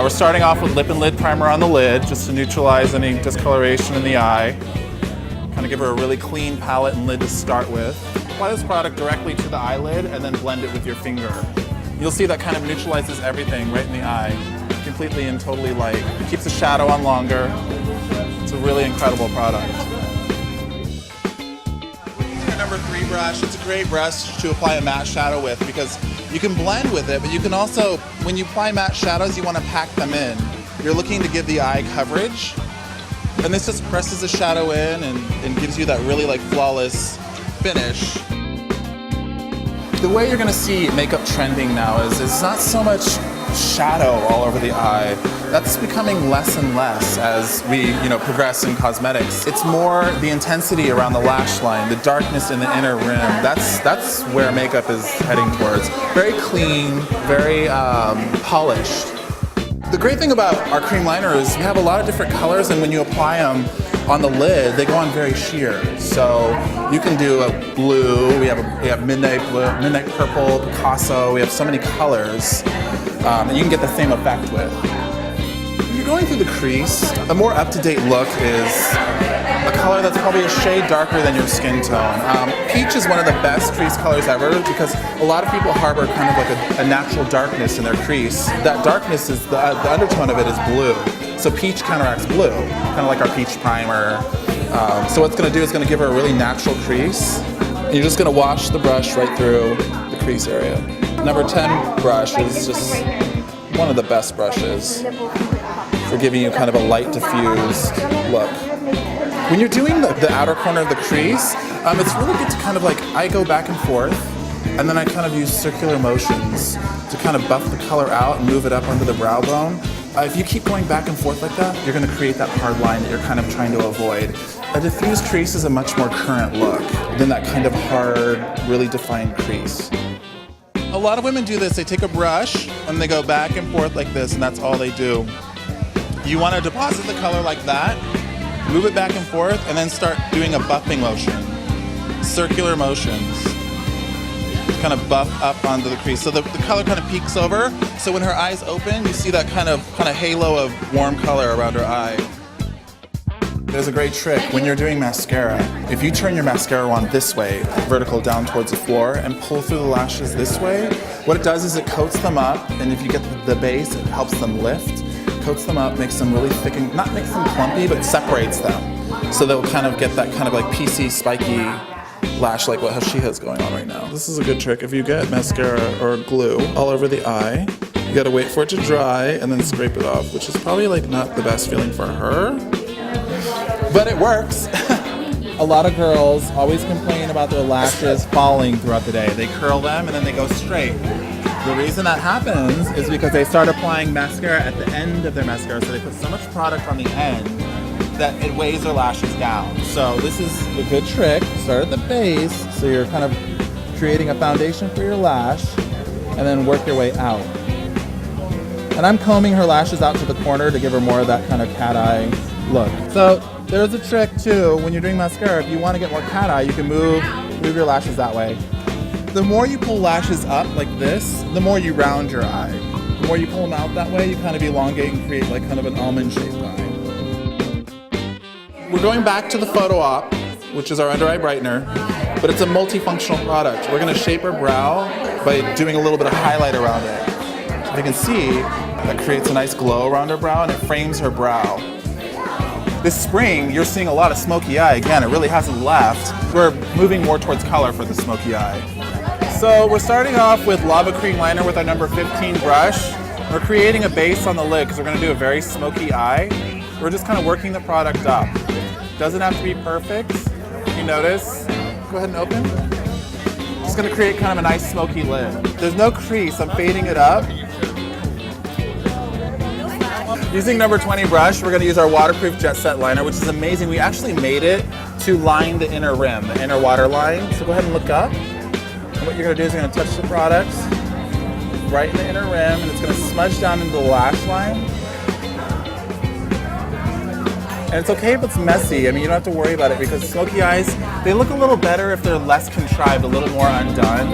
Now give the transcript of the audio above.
We're starting off with lip and lid primer on the lid, just to neutralize any discoloration in the eye. Kind of give her a really clean palette and lid to start with. Apply this product directly to the eyelid and then blend it with your finger. You'll see that kind of neutralizes everything right in the eye, completely and totally light. It keeps the shadow on longer. It's a really incredible product. We're using our number 3 brush. It's a great brush to apply a matte shadow with because you can blend with it, but you can also, when you apply matte shadows, you want to pack them in. You're looking to give the eye coverage, and this just presses the shadow in and gives you that really like flawless finish. The way you're going to see makeup trending now is it's not so much shadow all over the eye. That's becoming less and less as we, progress in cosmetics. It's more the intensity around the lash line, the darkness in the inner rim. That's where makeup is heading towards. Very clean, very polished. The great thing about our cream liner is we have a lot of different colors, and when you apply them on the lid, they go on very sheer. So you can do a blue, we have midnight blue, midnight purple, Picasso, we have so many colors, and you can get the same effect with. When you're going through the crease, a more up-to-date look is a color that's probably a shade darker than your skin tone. Peach is one of the best crease colors ever because a lot of people harbor kind of like a natural darkness in their crease. That darkness is, the undertone of it is blue. So peach counteracts blue, kind of like our peach primer. So what it's going to do is going to give her a really natural crease. And you're just going to wash the brush right through the crease area. Number 10 brush is just one of the best brushes for giving you kind of a light diffused look. When you're doing the outer corner of the crease, it's really good to kind of like, I go back and forth, and then I kind of use circular motions to kind of buff the color out and move it up under the brow bone. If you keep going back and forth like that, you're going to create that hard line that you're kind of trying to avoid. A diffused crease is a much more current look than that kind of hard, really defined crease. A lot of women do this. They take a brush and they go back and forth like this, and that's all they do. You want to deposit the color like that, move it back and forth, and then start doing a buffing motion. Circular motions. Kind of buff up onto the crease. So the color kind of peeks over, so when her eyes open, you see that kind of halo of warm color around her eye. There's a great trick when you're doing mascara. If you turn your mascara wand this way, vertical down towards the floor, and pull through the lashes this way, what it does is it coats them up, and if you get the base, it helps them lift. Coats them up, makes them really thick, and not makes them clumpy, but separates them. So they'll kind of get that kind of like PC spiky lash like what she has going on right now. This is a good trick. If you get mascara or glue all over the eye, you gotta wait for it to dry and then scrape it off, which is probably like not the best feeling for her, but it works. A lot of girls always complain about their lashes falling throughout the day. They curl them and then they go straight. The reason that happens is because they start applying mascara at the end of their mascara, so they put so much product on the end that it weighs their lashes down. So this is a good trick. Start at the base, so you're kind of creating a foundation for your lash, and then work your way out. And I'm combing her lashes out to the corner to give her more of that kind of cat eye look. So there's a trick too, when you're doing mascara, if you want to get more cat eye, you can move your lashes that way. The more you pull lashes up like this, the more you round your eye. The more you pull them out that way, you kind of elongate and create like kind of an almond-shaped eye. We're going back to the Photo Op, which is our under eye brightener, but it's a multifunctional product. We're going to shape her brow by doing a little bit of highlight around it. As you can see, that creates a nice glow around her brow and it frames her brow. This spring, you're seeing a lot of smoky eye. Again, it really hasn't left. We're moving more towards color for the smoky eye. So we're starting off with Lava Cream Liner with our number 15 brush. We're creating a base on the lid because we're going to do a very smoky eye. We're just kind of working the product up. Doesn't have to be perfect. You notice? Go ahead and open. Just going to create kind of a nice smoky lid. There's no crease. I'm fading it up. Using number 20 brush, we're going to use our waterproof Jet Set liner, which is amazing. We actually made it to line the inner rim, the inner water line. So go ahead and look up. And what you're going to do is you're going to touch the product right in the inner rim, and it's going to smudge down into the lash line. And it's okay if it's messy. I mean, you don't have to worry about it because smoky eyes, they look a little better if they're less contrived, a little more undone.